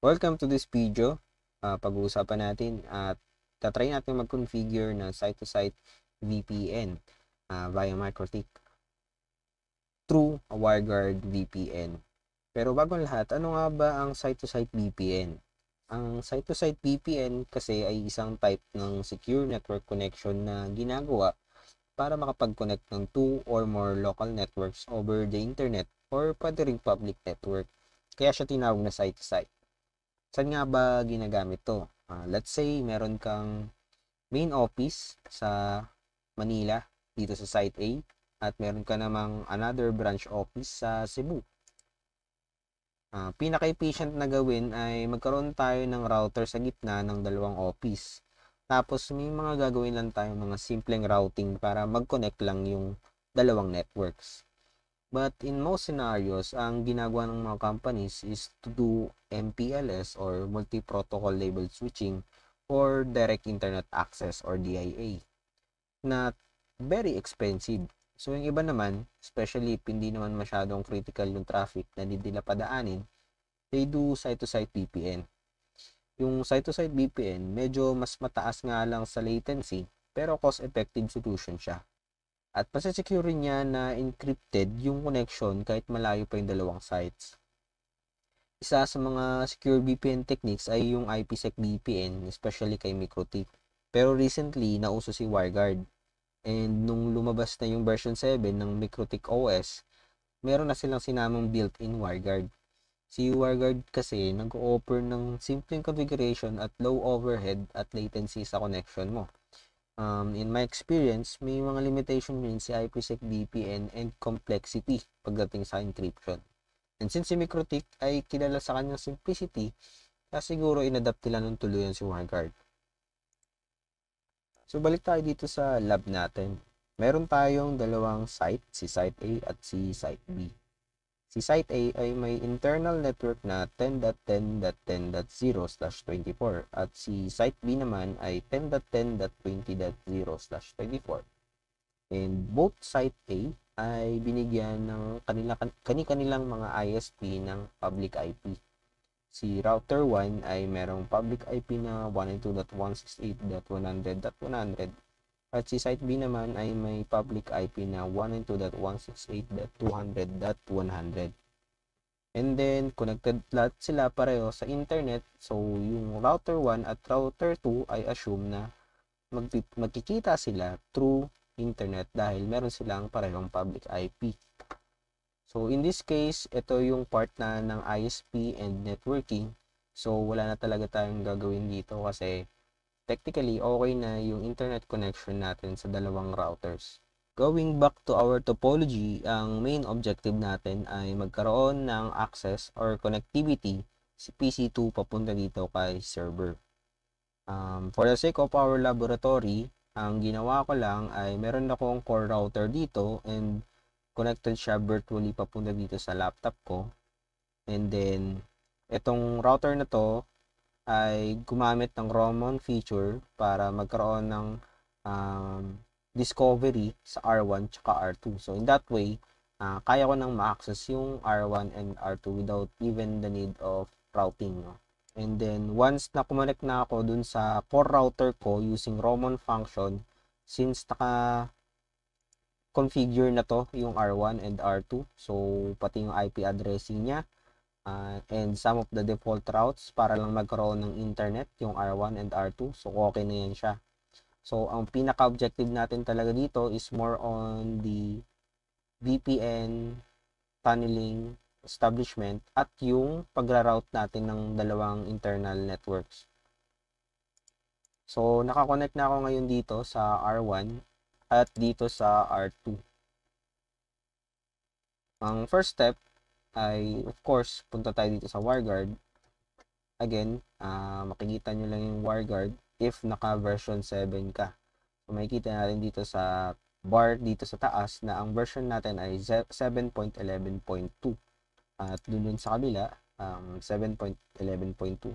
Welcome to this video. Pag-uusapan natin at tatry natin mag-configure ng site-to-site VPN via MikroTik through a WireGuard VPN. Pero bago ang lahat, ano nga ba ang site-to-site VPN? Ang site-to-site VPN kasi ay isang type ng secure network connection na ginagawa para makapag-connect ng two or more local networks over the internet or pwede ring public network. Kaya siya tinawag na site-to-site. Saan nga ba ginagamit to? Let's say meron kang main office sa Manila dito sa Site A at meron ka namang another branch office sa Cebu. Pinaka-efficient na gawin ay magkaroon tayo ng router sa gitna ng dalawang office. Tapos may mga gagawin lang tayo mga simpleng routing para mag-connect lang yung dalawang networks. But in most scenarios, ang ginagawa ng mga companies is to do MPLS or multi-protocol labeled switching or direct internet access or DIA na very expensive. So yung iba naman, especially if hindi naman masyadong critical yung traffic na hindi nila padaanin, they do site-to-site VPN. Yung site-to-site VPN, medyo mas mataas nga lang sa latency, pero cost-effective solution siya. At masasecure niya na encrypted yung connection kahit malayo pa yung dalawang sites. Isa sa mga secure VPN techniques ay yung IPsec VPN, especially kay MikroTik. Pero recently, nauso si WireGuard. And nung lumabas na yung version 7 ng MikroTik OS, meron na silang sinamang built-in WireGuard. Si WireGuard kasi nag-offer ng simpleng configuration at low overhead at latency sa connection mo. In my experience, may mga limitation din si IPsec VPN and complexity pagdating sa encryption. And since si MikroTik ay kilala sa kanyang simplicity, kaya siguro inadapt nila ng tuluyan si WireGuard. So balik tayo dito sa lab natin. Meron tayong dalawang site, si Site A at si Site B. Si Site A ay may internal network na 10.10.10.0/24 at si Site B naman ay 10.10.20.0/24. And both Site A ay binigyan ng kani-kanilang mga ISP ng public IP. Si Router 1 ay merong public IP na 192.168.100.100 at si Site B naman ay may public IP na 192.168.200.100. And then, connected lahat sila pareho sa internet. So, yung router 1 at router 2 ay assume na magkikita sila through internet dahil meron silang parehong public IP. So, in this case, ito yung part na ng ISP and networking. So, wala na talaga tayong gagawin dito kasi technically, okay na yung internet connection natin sa dalawang routers. Going back to our topology, ang main objective natin ay magkaroon ng access or connectivity si PC2 papunta dito kay server. For the sake of our laboratory, ang ginawa ko lang ay meron akong core router dito and connected siya virtually papunta dito sa laptop ko. And then, itong router na to ay gumamit ng Roman feature para magkaroon ng discovery sa R1 tsaka R2. So, in that way, kaya ko nang ma-access yung R1 and R2 without even the need of routing. No? And then, once na kumonect na ako dun sa core router ko using Roman function, since configure na to yung R1 and R2, so pati yung IP addressing niya, and some of the default routes para lang magkaroon ng internet, yung R1 and R2. So, okay na yan siya. So, ang pinaka-objective natin talaga dito is more on the VPN tunneling establishment at yung pagra-route natin ng dalawang internal networks. So, nakakonect na ako ngayon dito sa R1 at dito sa R2. Ang first step ay, of course, punta tayo dito sa WireGuard. Again, makikita nyo lang yung WireGuard if naka version 7 ka. So, makikita natin dito sa bar dito sa taas na ang version natin ay 7.11.2 at dun sa kabila 7.11.2.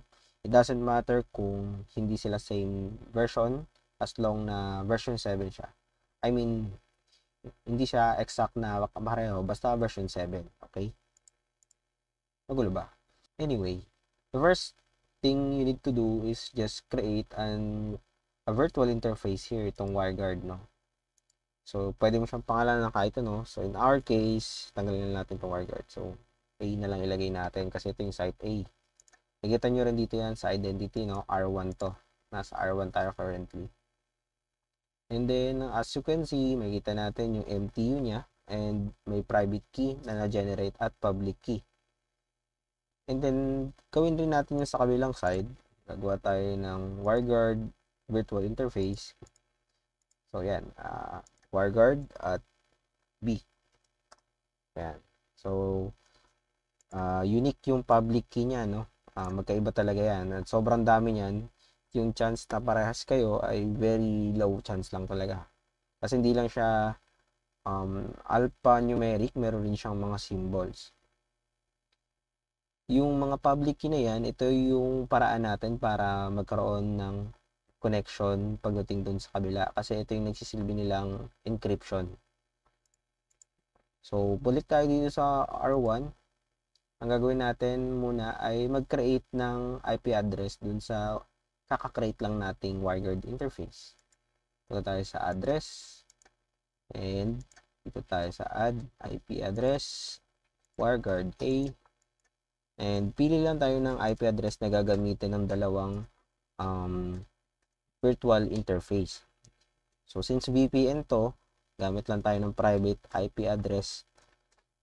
It doesn't matter kung hindi sila same version as long na version 7 siya. I mean, hindi siya exact na pareho, basta version 7. Okay? Magulo ba? Anyway, The first thing you need to do is just create a virtual interface here, itong WireGuard, no? So, pwede mo siyang pangalanan ng kahit ano. So, in our case, tanggalin na natin itong WireGuard. So, A na lang ilagay natin kasi ito yung site A. Nakikita nyo rin dito yan sa identity, no? R1 to. Nasa R1 tayo currently. And then, as you can see, makikita natin yung MTU niya and may private key na na-generate at public key. And then, gawin rin natin yung sa kabilang side. Gagawa tayo ng WireGuard virtual interface. So, yan. WireGuard at B. Yan. So, unique yung public key niya, no? Magkaiba talaga yan. At sobrang dami niyan. Yung chance na parehas kayo ay very low chance lang talaga. Kasi hindi lang siya alphanumeric, meron rin siyang mga symbols. Yung mga public key na yan, ito yung paraan natin para magkaroon ng connection pagdating dun sa kabila. Kasi ito yung nagsisilbi nilang encryption. So, balik tayo dito sa R1. Ang gagawin natin muna ay mag-create ng IP address dun sa kaka-create lang nating WireGuard interface. Punta tayo sa address. And dito tayo sa add IP address WireGuard A. And pili lang tayo ng IP address na gagamitin ng dalawang virtual interface. So, since VPN to, gamit lang tayo ng private IP address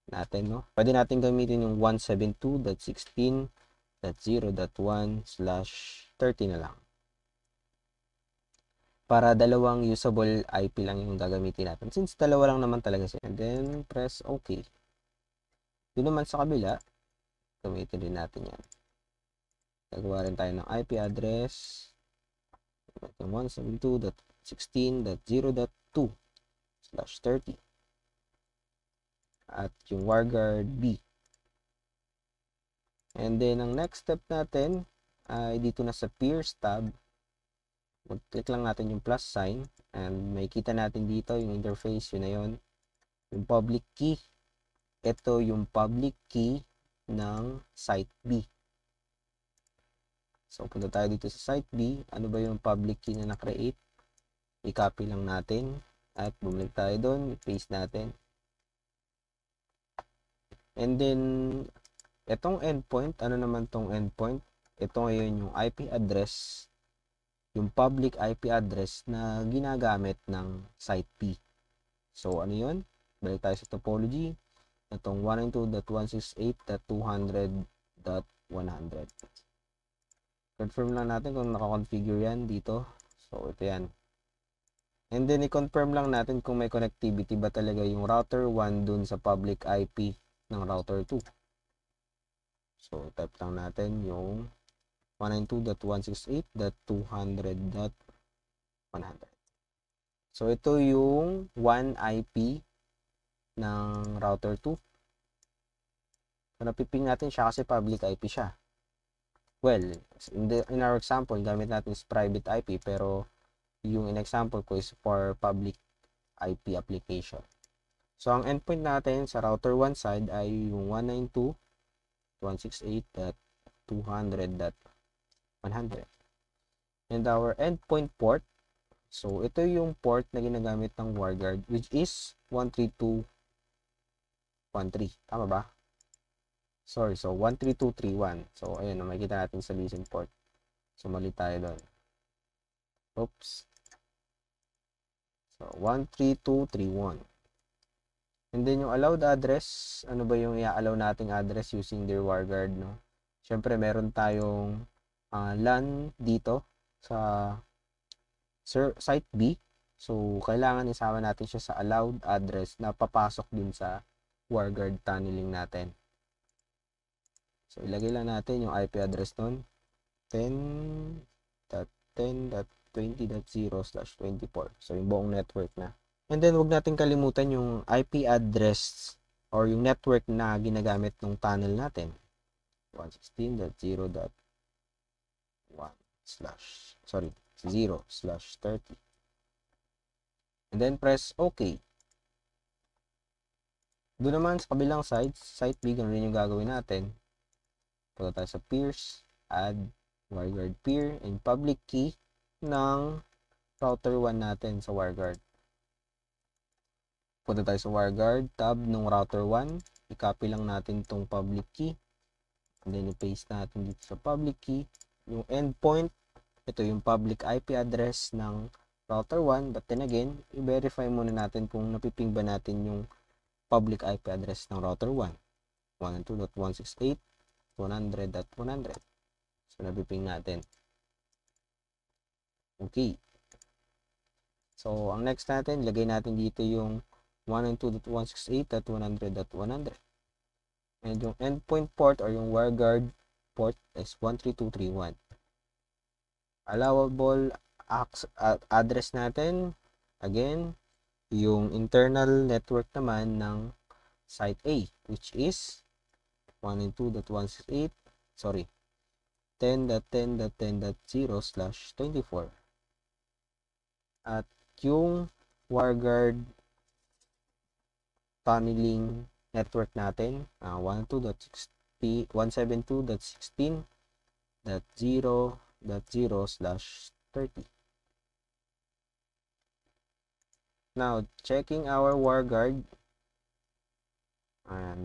natin, no? Pwede natin gamitin yung 172.16.0.1/30 na lang. Para dalawang usable IP lang yung gagamitin natin. Since dalawa lang naman talaga siya. And then, press OK. Doon naman sa kabila, gamitin din natin yan. Gagawa rin tayo ng IP address 172.16.0.2/30 at yung WireGuard B. And then, ang next step natin ay dito na sa Peers tab. Mag-click lang natin yung plus sign and makikita natin dito yung interface, yun na yun. Yung public key. Ito yung public key ng site B. So, punta tayo dito sa site B. Ano ba yung public key na na-create? I-copy lang natin. At bumalik tayo doon. I-paste natin. And then, itong endpoint. Ano naman tong endpoint? Ito ngayon yung IP address. Yung public IP address na ginagamit ng site B. So, ano yun? Balik tayo sa topology. Itong 192.168.200.100. Confirm lang natin kung naka-configure yan dito. So, ito yan. And then, i-confirm lang natin kung may connectivity ba talaga yung router 1 dun sa public IP ng router 2. So, type lang natin yung 192.168.200.100. So, ito yung 1 IP ng router 2. So, napiping natin siya kasi public IP siya. Well, in our example, gamit natin is private IP, pero yung in example ko is for public IP application. So, ang endpoint natin sa router 1 side ay yung 192.168.200.100. And our endpoint port, so ito yung port na ginagamit ng WireGuard, which is 132.13. Tama ba? Sorry, so 132.3.1. So, ayun, makikita natin sa listen port. So, mali tayo doon. Oops. So, 132.3.1. And then, yung allowed address, ano ba yung i-allow nating address using their WireGuard, no? Siyempre, meron tayong LAN dito sa site B. So, kailangan isama natin siya sa allowed address na papasok dun sa WireGuard tunneling natin. So, ilagay lang natin yung IP address nun. 10.10.20.0/24. So, yung buong network na. And then, wag natin kalimutan yung IP address or yung network na ginagamit ng tunnel natin. 116.0.1/0/30. And then, press OK. Doon naman sa kabilang side, site B, ganun rin yung gagawin natin. Punta tayo sa Peers, add WireGuard peer and public key ng router 1 natin sa WireGuard. Punta tayo sa WireGuard tab ng router 1. I-copy lang natin itong public key. And then i-paste natin dito sa public key. Yung endpoint, ito yung public IP address ng router 1. But then again, i-verify muna natin kung napiping ba natin yung public IP address ng router 1. 192.168.100.100. So, napiping natin. Okay. So, ang next natin, lagay natin dito yung 192.168.100.100. And yung endpoint port or yung WireGuard port is 132.3.1. Allowable address natin, again, yung internal network naman ng site A, which is 192.168, 10.10.10.0/24. At yung WireGuard tunneling network natin, 192.168.16.0.0/30. Now, checking our WireGuard,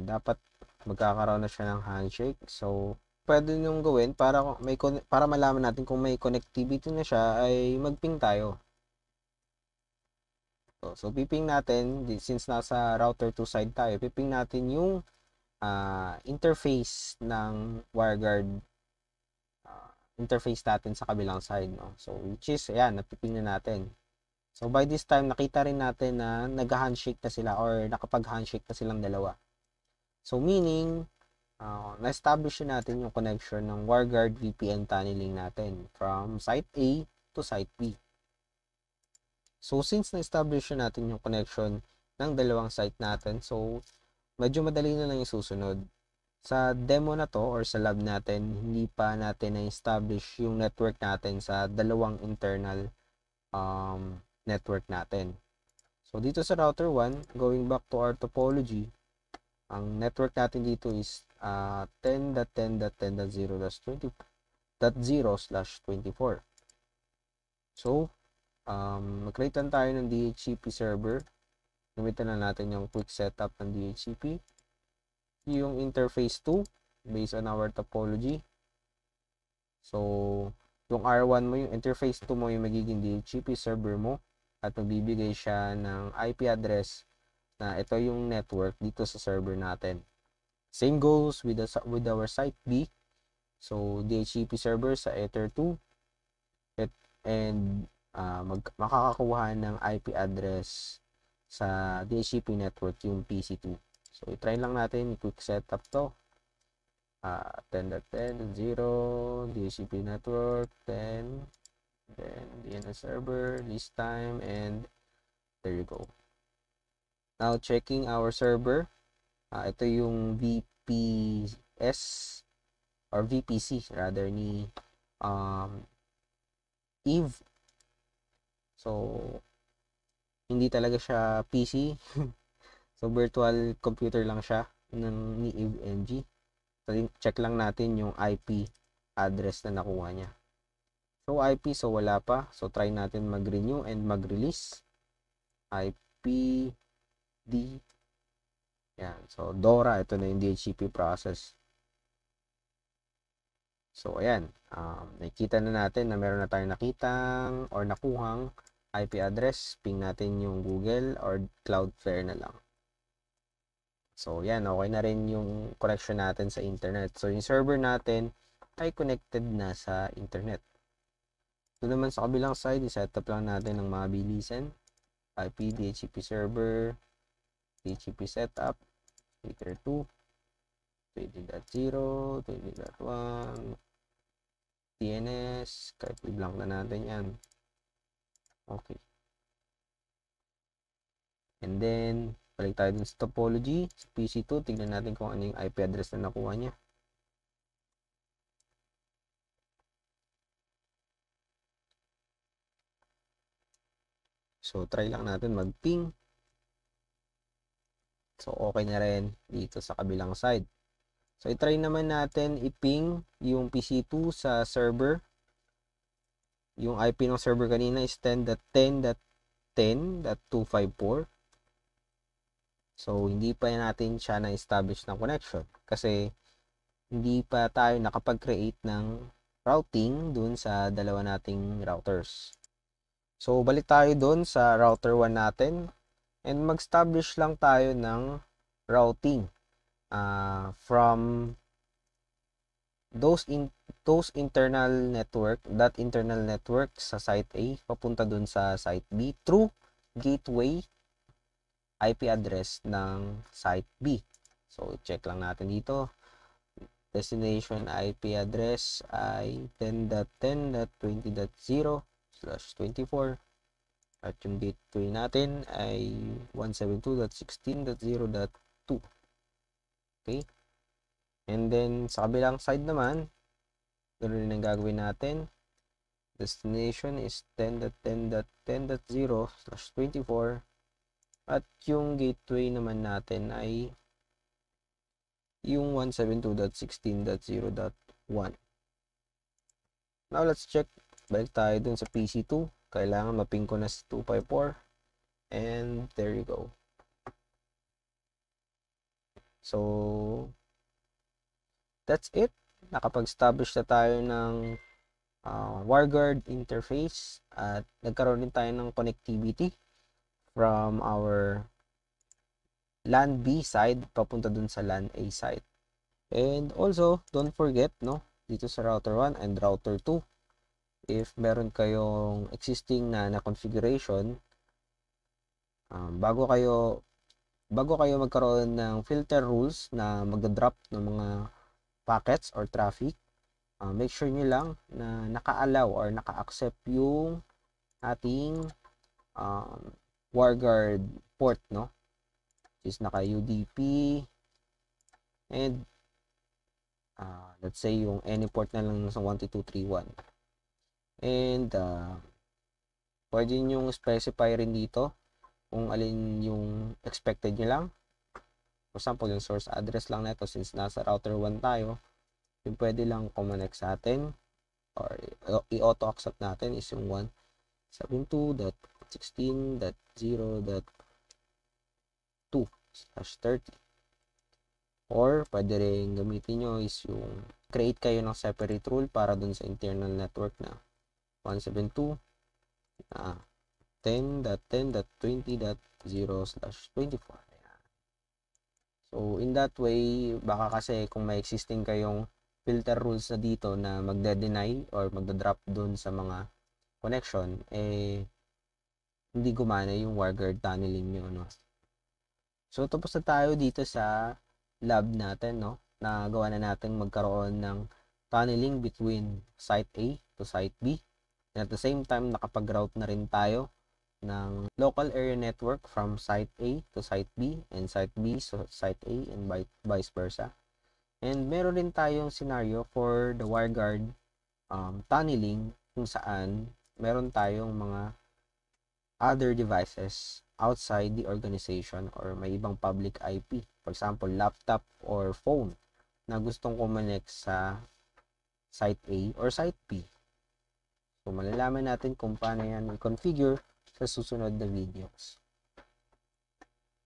dapat magkakaroon na siya ng handshake. So, pwede nyo gawin para malaman natin kung may connectivity na siya ay mag-ping tayo. So piping natin, since nasa router 2 side tayo, piping natin yung interface ng WireGuard interface natin sa kabilang side, no? So which is, ayan, napiping na natin. So by this time, nakita rin natin na nag-handshake na sila or nakapag-handshake na silang dalawa. So meaning, na-establish natin yung connection ng WireGuard VPN tunneling natin from site A to site B. So, since na-establish natin yung connection ng dalawang site natin, so, medyo madali na lang yung susunod. Sa demo na to, or sa lab natin, hindi pa natin na-establish yung network natin sa dalawang internal network natin. So, dito sa router 1, going back to our topology, ang network natin dito is 10.10.10.0/24. So, mag-create lang tayo ng DHCP server. Gamitan na natin yung quick setup ng DHCP. Yung interface 2 based on our topology. So, yung R1 mo, yung interface 2 mo, yung magiging DHCP server mo. At magbibigay siya ng IP address na ito yung network dito sa server natin. Same goes with our site B. So, DHCP server sa Ether 2. And makakakuha ng IP address sa DHCP network yung PC2. So, i-try lang natin, i-quick setup to. 10.10.0 DHCP network, 10, then DNS server, list time, and there you go. Now, checking our server. Ito yung VPS or VPC rather ni Eve. So, hindi talaga siya PC. So, virtual computer lang siya ni Eve NG. So, check lang natin yung IP address na nakuha niya. So, IP, so wala pa. So, try natin mag-renew and mag-release. IP D. Yan. So, DORA, ito na yung DHCP process. So, ayan. Nakikita na natin na meron na tayong nakitang or nakuhang IP address. Ping natin yung Google or Cloudflare na lang. So, yan. Okay na rin yung connection natin sa internet. So, yung server natin ay connected na sa internet. So, naman sa kabilang side, i-set up lang natin ng mga bilisan. IP, DHCP server, DHCP setup, Ether 2, 20.0, 20.1, DNS, kahit i-blank na natin yan. Okay. And then, balik tayo dun sa topology, sa PC2, tignan natin kung ano yung IP address na nakuha niya. So, try lang natin mag-ping. So, okay na rin dito sa kabilang side. So, itry naman natin i-ping yung PC2 sa server. Yung IP ng server kanina is 10.10.10.254. So, hindi pa natin siya na-establish ng connection kasi hindi pa tayo nakapag-create ng routing dun sa dalawa nating routers. So, balik tayo dun sa router 1 natin and mag-establish lang tayo ng routing from those internal network, that internal network sa site A papunta dun sa site B through gateway IP address ng site B. So, check lang natin dito. Destination IP address ay 10.10.20.0/24 at yung gateway natin ay 172.16.0.2. Okay? And then, sa kabilang side naman, ganoon din ang gagawin natin. Destination is 10.10.10.0/24 at yung gateway naman natin ay yung 172.16.0.1. Now, let's check. Balik tayo dun sa PC2. Kailangan maping ko na si 254. And there you go. So, that's it. Nakapag-establish na tayo ng WireGuard interface at nagkaroon din tayo ng connectivity from our LAN B side papunta dun sa LAN A side. And also, don't forget, no, dito sa router 1 and router 2, if meron kayong existing na configuration, bago kayo magkaroon ng filter rules na magda-drop ng mga packets or traffic, make sure nyo lang na naka-allow or naka-accept yung ating WireGuard port, no? Is naka-UDP and let's say yung any port na lang sa 12231. And pwede nyo specify rin dito kung alin yung expected nyo lang. For example, yung source address lang nito since nasa router 1 tayo, yung pwede lang connect sa atin or i-auto accept natin is yung 172.16.0.2/30. Or pwede rin gamitin nyo is yung create kayo ng separate rule para dun sa internal network na 172.10.10.20.0/24. So, in that way, baka kasi kung may existing kayong filter rules na dito na magde-deny or magda-drop dun sa mga connection, hindi gumana yung WireGuard tunneling nyo, no? So, tapos na tayo dito sa lab natin, no? Na gawa na natin magkaroon ng tunneling between site A to site B. And at the same time, nakapag-route na rin tayo ng local area network from site A to site B and site B to site A and vice versa. And meron rin tayong scenario for the WireGuard tunneling kung saan meron tayong mga other devices outside the organization or may ibang public IP. For example, laptop or phone na gustong kumonect sa site A or site B. So, malalaman natin kung paano yan i-configure sa susunod na videos.